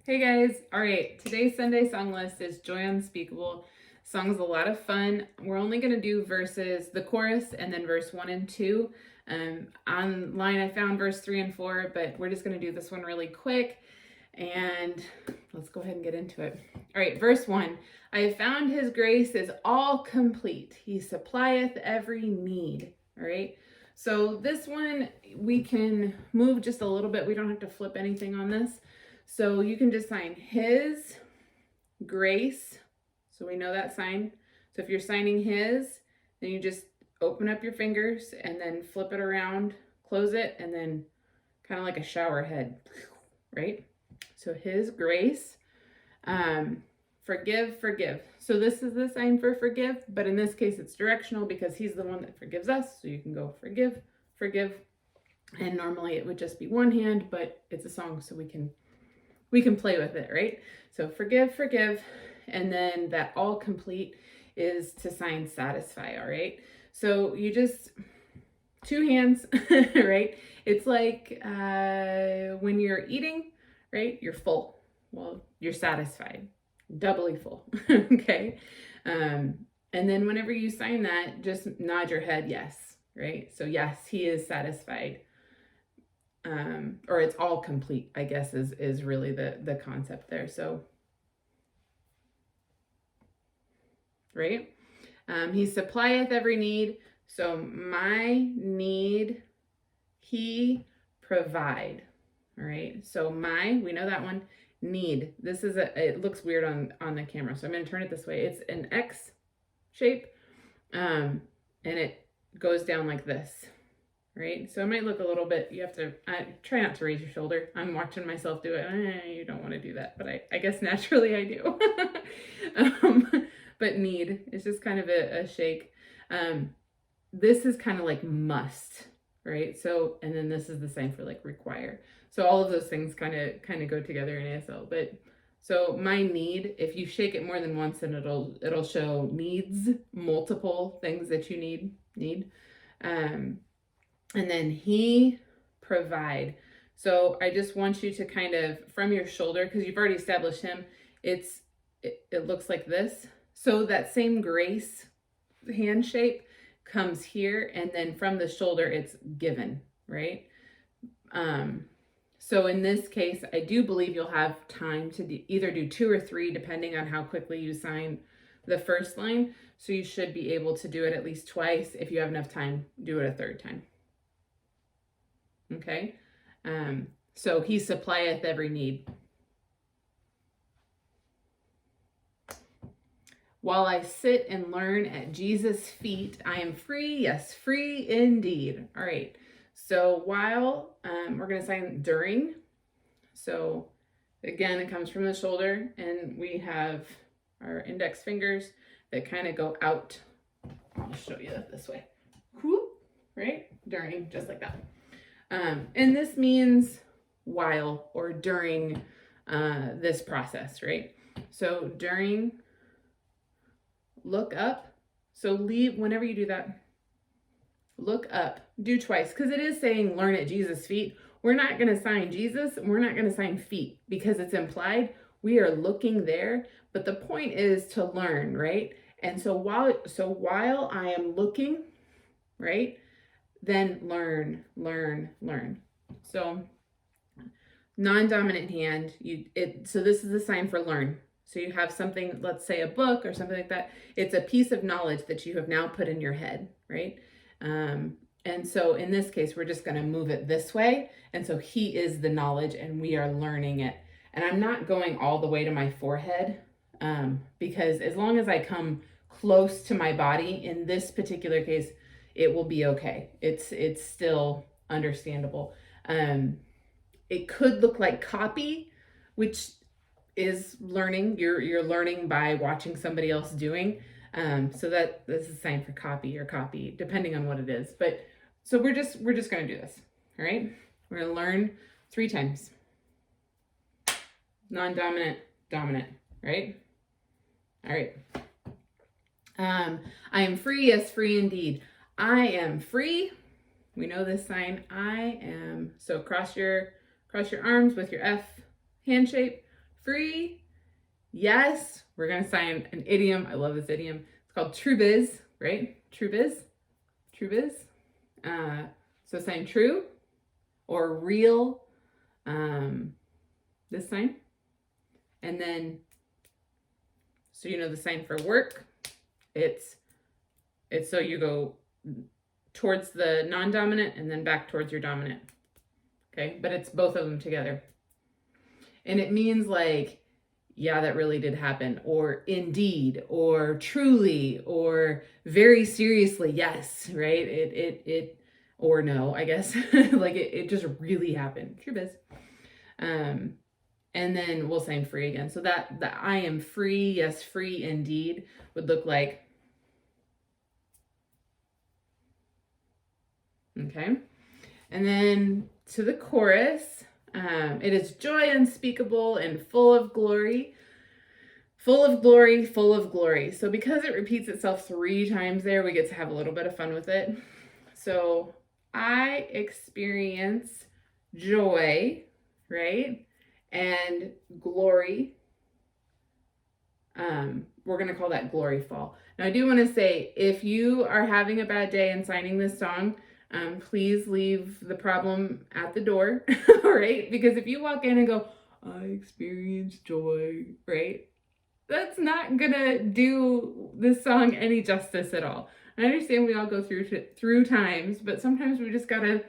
Hey guys, all right, today's Sunday song list is Joy Unspeakable. Song's a lot of fun. We're only going to do the chorus, and then verse 1 and 2. Online I found verse 3 and 4, but we're just going to do this one really quick, and let's go ahead and get into it. All right, verse 1. I have found his grace is all complete. He supplieth every need. All right, so this one we can move just a little bit. We don't have to flip anything on this. So you can just sign his grace. So we know that sign. So if you're signing his, then you just open up your fingers and then flip it around, close it, and then kind of like a shower head, right? So his grace, forgive. So this is the sign for forgive, but in this case it's directional because he's the one that forgives us. So you can go forgive. And normally it would just be one hand, but it's a song, so we can play with it, right? So forgive, and then that all complete is to sign satisfy, all right? So you just, two hands, right? It's like when you're eating, right? You're full. Well, you're satisfied, doubly full, okay? And then whenever you sign that, just nod your head yes, right? So yes, he is satisfied. Or it's all complete, I guess, is really the concept there. So, right? He supplieth every need. So my need, he provide. All right. So we know that one. Need. This is it looks weird on the camera. So I'm going to turn it this way. It's an X shape. And it goes down like this. Right? So it might look a little bit, you have to try not to raise your shoulder. I'm watching myself do it. You don't want to do that, but I guess naturally I do. But need, it's just kind of a shake. This is kind of like must, right? So, and then this is the sign for like require. So all of those things kind of go together in ASL. But so my need, if you shake it more than once, then it'll show needs, multiple things that you need. And then he provide. So I just want you to kind of, from your shoulder, because you've already established him, it looks like this. So that same grace hand shape comes here, and then from the shoulder, it's given, right? So in this case, I do believe you'll have time to either do 2 or 3, depending on how quickly you sign the first line. So you should be able to do it at least twice. If you have enough time, do it a third time. Okay, so he supplieth every need. While I sit and learn at Jesus' feet, I am free, yes, free indeed. All right, so while, we're going to sign during. So again, it comes from the shoulder, and we have our index fingers that kind of go out. I'll show you this way. Whoop, right? During, just like that. And this means while or during this process, right? So during, look up. So whenever you do that, look up, do twice, because it is saying learn at Jesus' feet. We're not going to sign Jesus, and we're not going to sign feet because it's implied. We are looking there, but the point is to learn, right? And so while I am looking, right? Then learn. So non-dominant hand, so this is a sign for learn. So you have something, let's say a book or something like that. It's a piece of knowledge that you have now put in your head, right? And so in this case, we're just going to move it this way. And so he is the knowledge, and we are learning it. And I'm not going all the way to my forehead, because as long as I come close to my body, in this particular case, it will be okay. It's still understandable. It could look like copy, which is learning. You're learning by watching somebody else doing. So this is a sign for copy or copy, depending on what it is. But so we're just going to do this. All right. We're going to learn 3 times. Non-dominant, dominant, right? All right. I am free, yes, free indeed. I am free. We know this sign. I am. So cross your arms with your F hand shape. free. Yes, we're going to sign an idiom. I love this idiom. It's called true biz, right? True biz. True biz. So sign true or real, this sign. And then, so you know the sign for work, it's so you go towards the non-dominant and then back towards your dominant. Okay, but it's both of them together. And it means like, yeah, that really did happen, or indeed, or truly, or very seriously, yes, right? It or no, I guess. Like it just really happened. True biz. And then we'll sign free again. So that I am free, yes, free indeed would look like, okay. And then to the chorus, it is joy unspeakable and full of glory. Full of glory, full of glory. So because it repeats itself 3 times there, we get to have a little bit of fun with it. So I experience joy, right? And glory. We're going to call that glory fall. Now I do want to say, if you are having a bad day and signing this song, please leave the problem at the door, right? Because if you walk in and go, I experience joy, right? That's not gonna do this song any justice at all. I understand we all go through times, but sometimes we just gotta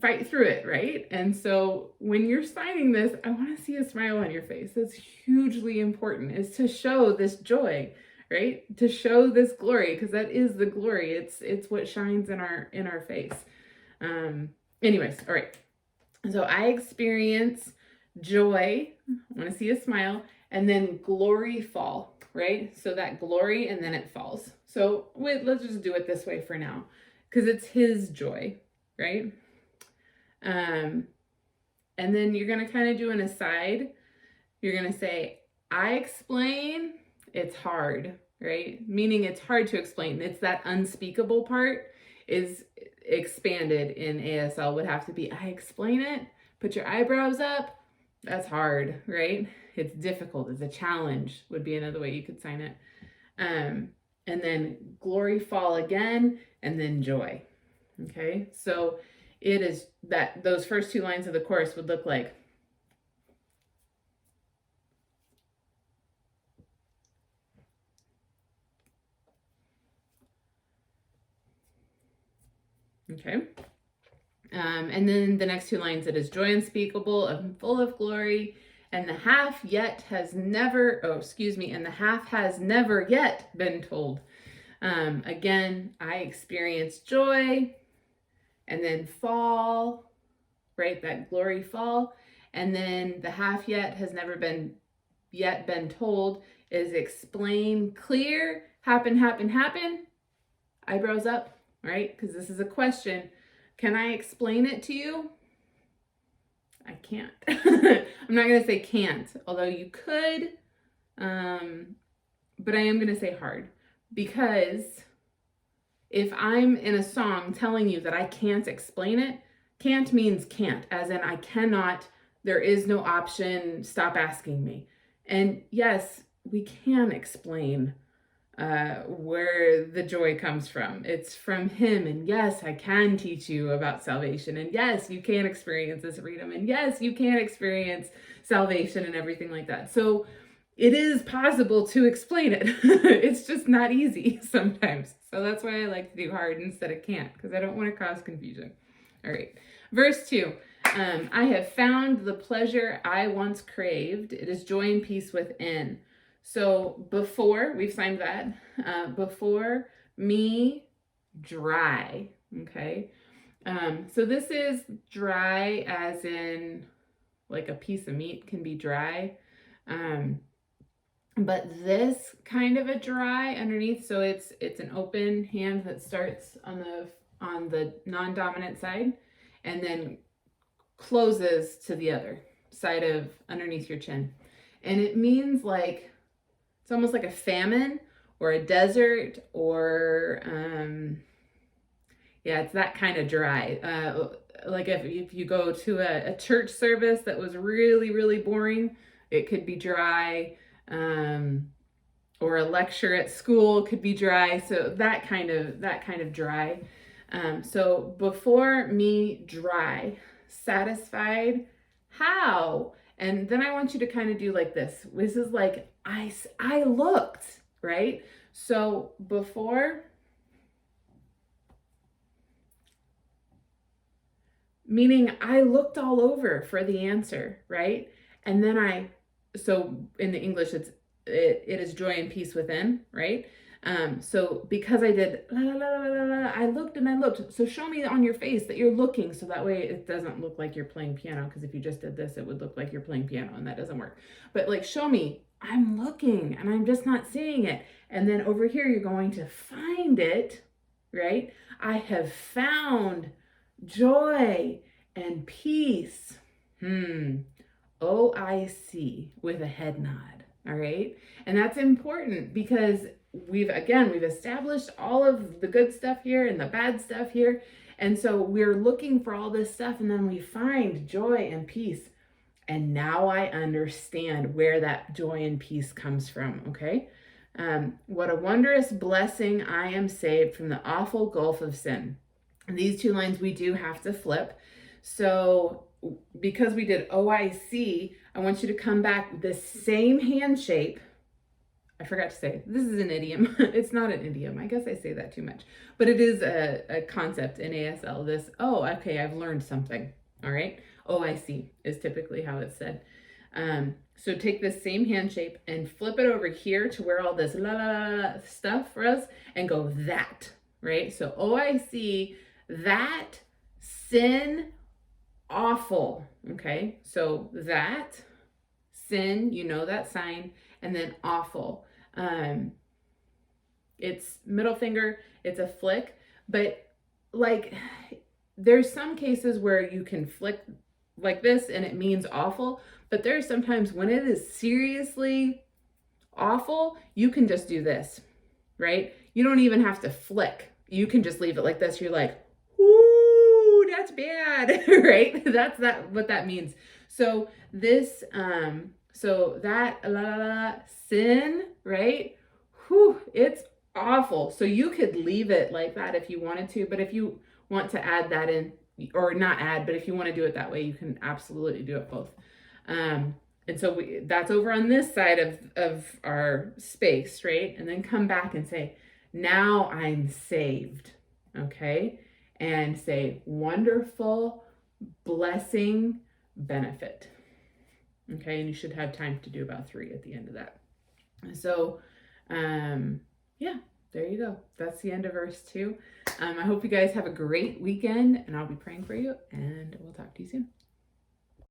fight through it, right? And so when you're signing this, I want to see a smile on your face. That's hugely important, is to show this joy, right? To show this glory, because that is the glory. It's what shines in our face. Anyways, all right. So I experience joy. I want to see a smile. And then glory fall, right? So that glory and then it falls. So let's just do it this way for now, because it's his joy, right? And then you're going to kind of do an aside. You're going to say, I explain, it's hard, right? Meaning it's hard to explain. It's that unspeakable part is expanded in ASL, would have to be, I explain it, put your eyebrows up. That's hard, right? It's difficult. It's a challenge would be another way you could sign it. And then glory fall again, and then joy. Okay, so it is that those first 2 lines of the chorus would look like, okay. And then the next 2 lines, it is joy unspeakable and full of glory, and the half yet has never, and the half has never yet been told. Again, I experience joy, and then fall, right? That glory fall. And then the half yet has never been told is explain, clear, happen, eyebrows up, right? Because this is a question. Can I explain it to you? I can't. I'm not going to say can't, although you could, but I am going to say hard, because if I'm in a song telling you that I can't explain it, can't means can't, as in I cannot, there is no option, stop asking me. And yes, we can explain where the joy comes from. It's from him. And yes, I can teach you about salvation. And yes, you can experience this freedom. And yes, you can experience salvation and everything like that. So it is possible to explain it. It's just not easy sometimes. So that's why I like to do hard instead of can't, because I don't want to cause confusion. All right. Verse 2. I have found the pleasure I once craved. It is joy and peace within. So before, we've signed that, before me, dry, okay? So this is dry as in like a piece of meat can be dry, but this kind of a dry underneath, so it's an open hand that starts on the non-dominant side and then closes to the other side of underneath your chin. And it means like, it's almost like a famine or a desert or, it's that kind of dry. like if you go to a church service that was really, really boring, it could be dry. Or a lecture at school could be dry. So that kind of dry. So before me, dry, satisfied, how? And then I want you to kind of do like this. This is like, I looked, right? So before, meaning I looked all over for the answer, right? And then so in the English, it is joy and peace within, right? So because I did la la la la la la, I looked and I looked. So show me on your face that you're looking, so that way it doesn't look like you're playing piano. Because if you just did this, it would look like you're playing piano, and that doesn't work. But like, show me I'm looking and I'm just not seeing it. And then over here, you're going to find it, right? I have found joy and peace. OIC with a head nod. All right. And that's important because we've established all of the good stuff here and the bad stuff here. And so we're looking for all this stuff, and then we find joy and peace. And now I understand where that joy and peace comes from. Okay. What a wondrous blessing I am saved from the awful gulf of sin. And these two lines we do have to flip. So because we did OIC, I want you to come back the same hand shape. I forgot to say, this is an idiom. It's not an idiom. I guess I say that too much. But it is a concept in ASL. This, oh, okay, I've learned something. All right. OIC is typically how it's said. So take this same hand shape and flip it over here to where all this la la la stuff for us, and go that, right? So OIC, that, sin, awful. Okay. So that, sin, you know that sign, and then awful. It's middle finger, it's a flick, but like there's some cases where you can flick like this and it means awful, but there's sometimes when it is seriously awful, you can just do this, right? You don't even have to flick. You can just leave it like this. You're like, ooh, that's bad, right? That's what that means. So this, so that sin, right? Whew, it's awful. So you could leave it like that if you wanted to, but if you want to add that in, or not add, but if you want to do it that way, you can absolutely do it both. And so that's over on this side of our space, right? And then come back and say, now I'm saved, okay? And say, wonderful, blessing, benefit. Okay, and you should have time to do about 3 at the end of that. So, yeah, there you go. That's the end of verse 2. I hope you guys have a great weekend, and I'll be praying for you, and we'll talk to you soon.